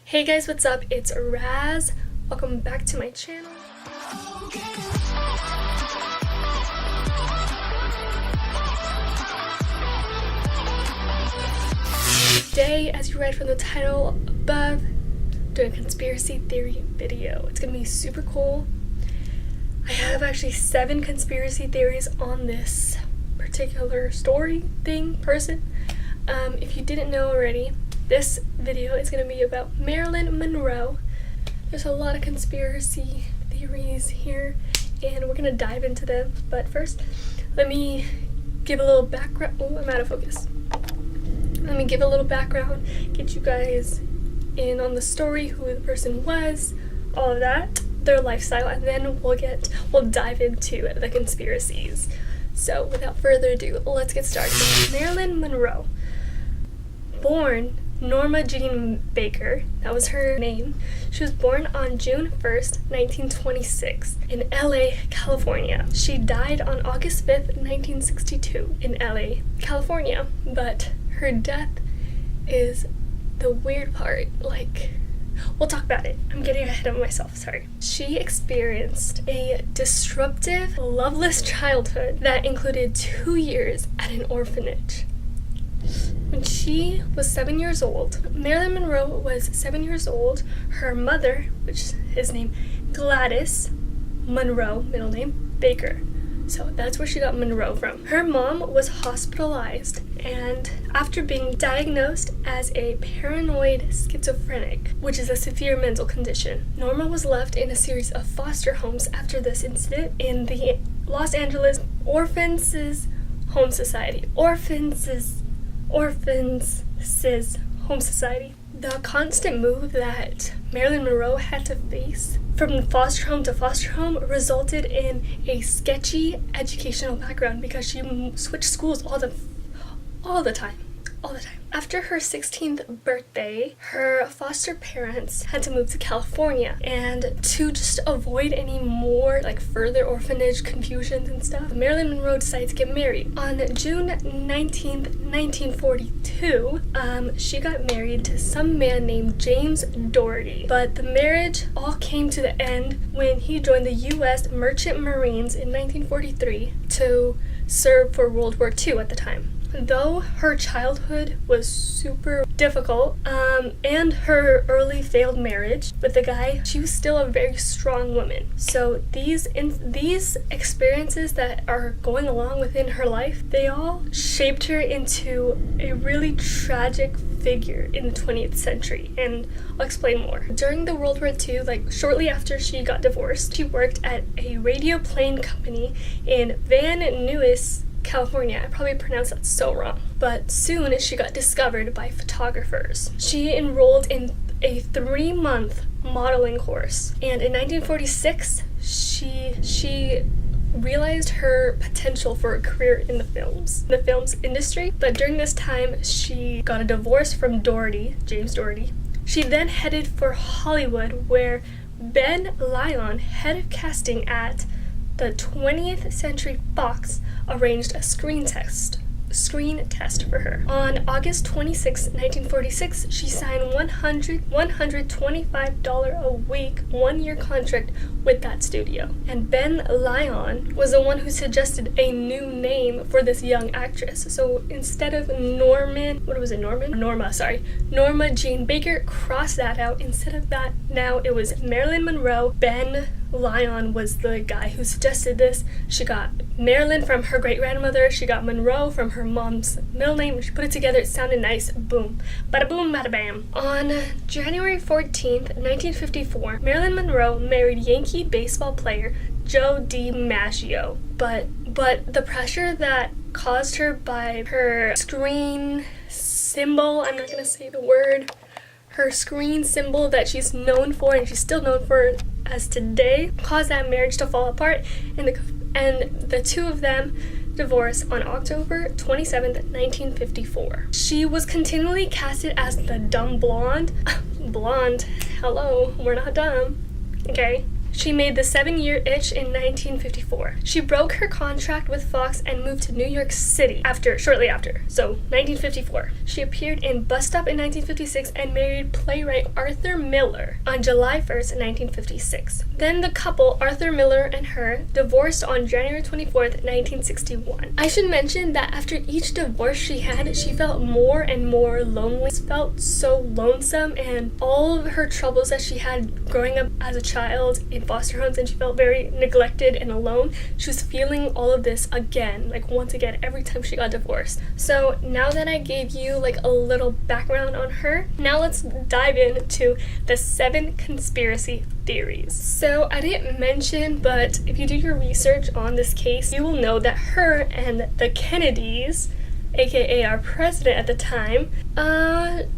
Hey guys, what's up? It's Raz. Welcome back to my channel. Today, as you read from the title above, I'm doing a conspiracy theory video. It's gonna be super cool. I have actually 7 conspiracy theories on this particular story, person. If you didn't know already, this video is going to be about Marilyn Monroe. There's a lot of conspiracy theories here, and we're going to dive into them. But first, let me give a little background. Oh, I'm out of focus. Let me give a little background, get you guys in on the story, who the person was, all of that, their lifestyle, and then we'll dive into the conspiracies. So, without further ado, let's get started. Marilyn Monroe, born Norma Jean Baker, that was her name. She was born on June 1st, 1926 in LA, California. She died on August 5th, 1962 in LA, California. But her death is the weird part, we'll talk about it. I'm getting ahead of myself, sorry. She experienced a disruptive, loveless childhood that included 2 years at an orphanage. When she was 7 years old, Marilyn Monroe was 7 years old. Her mother, which is named Gladys Monroe, middle name, Baker. So that's where she got Monroe from. Her mom was hospitalized, and after being diagnosed as a paranoid schizophrenic, which is a severe mental condition, Norma was left in a series of foster homes after this incident in the Los Angeles Orphans' Home Society. Orphans' Home Society. The constant move that Marilyn Monroe had to face from foster home to foster home resulted in a sketchy educational background because she switched schools all the time. After her 16th birthday, her foster parents had to move to California, and to just avoid any more further orphanage confusions and stuff, Marilyn Monroe decided to get married. On June 19th, 1942, she got married to some man named James Doherty, but the marriage all came to the end when he joined the U.S. Merchant Marines in 1943 to serve for World War II at the time. Though her childhood was super difficult, and her early failed marriage with the guy, she was still a very strong woman. So these experiences that are going along within her life, they all shaped her into a really tragic figure in the 20th century, and I'll explain more. During the World War II, shortly after she got divorced, she worked at a radio plane company in Van Nuys, California. I probably pronounced that so wrong. But soon she got discovered by photographers. She enrolled in a 3-month modeling course, and in 1946 she realized her potential for a career in the films industry. But during this time, she got a divorce from James Doherty. She then headed for Hollywood, where Ben Lyon, head of casting at the 20th Century Fox, arranged a screen test for her. On August 26, 1946, she signed $125 a week 1-year contract with that studio. And Ben Lyon was the one who suggested a new name for this young actress. So instead of Norma Jean Baker, cross that out. Instead of that, now it was Marilyn Monroe. Ben Lyon was the guy who suggested this. She got Marilyn from her great-grandmother. She got Monroe from her mom's middle name. She put it together. It sounded nice. Boom. Bada boom, bada bam. On January 14th, 1954, Marilyn Monroe married Yankee baseball player Joe DiMaggio. But the pressure that caused her by her screen symbol, I'm not going to say the word, her screen symbol that she's known for, and she's still known for as today, caused that marriage to fall apart, and the two of them divorced on October 27th, 1954. She was continually casted as the dumb blonde. Blonde, hello, we're not dumb, okay? She made the 7-year itch in 1954. She broke her contract with Fox and moved to New York City shortly after, so 1954. She appeared in Bus Stop in 1956 and married playwright Arthur Miller on July 1st, 1956. Then the couple, Arthur Miller and her, divorced on January 24th, 1961. I should mention that after each divorce she had, she felt more and more lonely. She felt so lonesome, and all of her troubles that she had growing up as a child in foster homes, and she felt very neglected and alone. She was feeling all of this again, like once again, every time she got divorced. So now that I gave you like a little background on her, now let's dive into the 7 conspiracy theories. So I didn't mention, but if you do your research on this case, you will know that her and the Kennedys, aka our president at the time,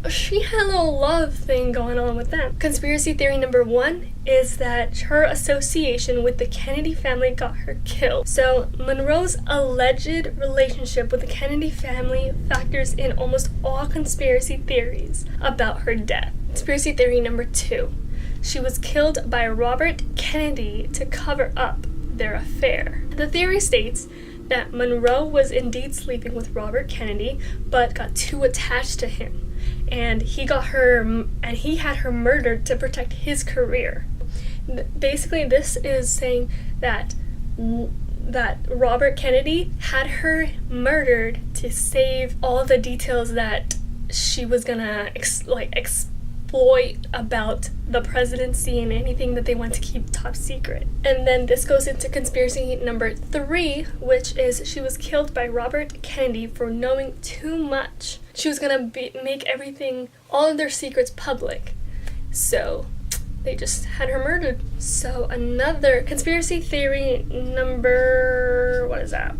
she had a little love thing going on with them. Conspiracy theory number 1 is that her association with the Kennedy family got her killed. So Monroe's alleged relationship with the Kennedy family factors in almost all conspiracy theories about her death. Conspiracy theory number 2. She was killed by Robert Kennedy to cover up their affair. The theory states that Monroe was indeed sleeping with Robert Kennedy, but got too attached to him, and he had her murdered to protect his career. Basically, this is saying that Robert Kennedy had her murdered to save all the details that she was gonna exploit about the presidency and anything that they want to keep top secret. And then this goes into conspiracy number 3, which is she was killed by Robert Kennedy for knowing too much. She was gonna make all of their secrets public, so they just had her murdered. So another conspiracy theory number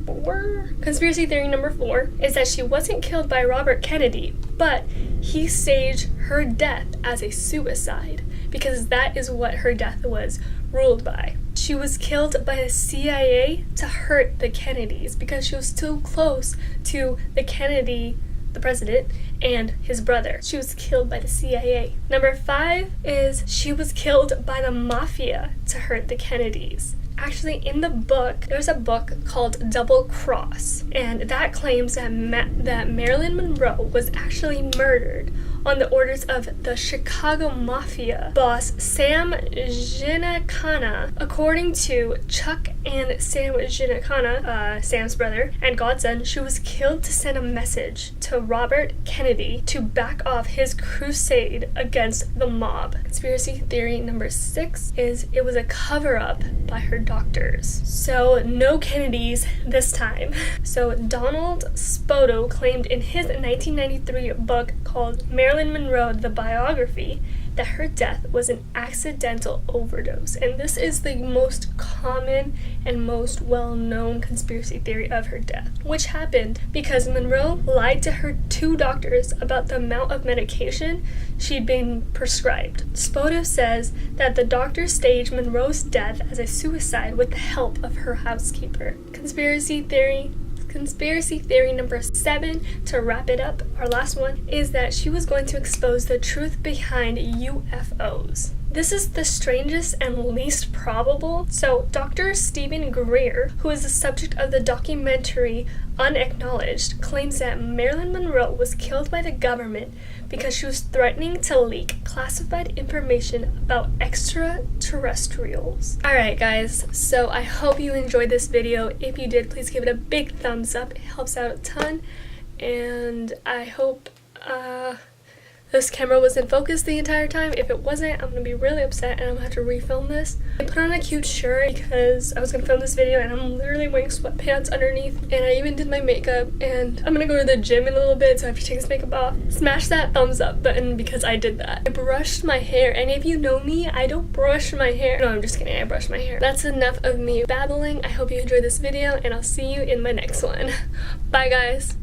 4? Conspiracy theory number 4 is that she wasn't killed by Robert Kennedy, but he staged her death as a suicide, because that is what her death was ruled by. She was killed by the CIA to hurt the Kennedys because she was too close to the Kennedy, the president, and his brother. She was killed by the CIA. Number 5 is she was killed by the mafia to hurt the Kennedys. Actually, in the book, there's a book called Double Cross, and that claims that Marilyn Monroe was actually murdered on the orders of the Chicago Mafia boss Sam Giancana. According to Chuck and Sam Giancana, Sam's brother and godson, she was killed to send a message to Robert Kennedy to back off his crusade against the mob. Conspiracy theory number 6 is it was a cover-up by her doctors. So no Kennedys this time. So Donald Spoto claimed in his 1993 book called Marilyn Monroe, the biography, that her death was an accidental overdose. And this is the most common and most well-known conspiracy theory of her death, which happened because Monroe lied to her 2 doctors about the amount of medication she'd been prescribed. Spoto says that the doctor staged Monroe's death as a suicide with the help of her housekeeper. Conspiracy theory number 7, to wrap it up, our last one, is that she was going to expose the truth behind UFOs. This is the strangest and least probable. So Dr. Stephen Greer, who is the subject of the documentary Unacknowledged, claims that Marilyn Monroe was killed by the government because she was threatening to leak classified information about extraterrestrials. Alright guys, so I hope you enjoyed this video. If you did, please give it a big thumbs up. It helps out a ton. And I hope this camera was in focus the entire time. If it wasn't, I'm gonna be really upset and I'm gonna have to refilm this. I put on a cute shirt because I was gonna film this video and I'm literally wearing sweatpants underneath, and I even did my makeup, and I'm gonna go to the gym in a little bit, so I have to take this makeup off. Smash that thumbs up button because I did that. I brushed my hair, and if you know me, I don't brush my hair. No, I'm just kidding, I brush my hair. That's enough of me babbling. I hope you enjoyed this video and I'll see you in my next one. Bye guys.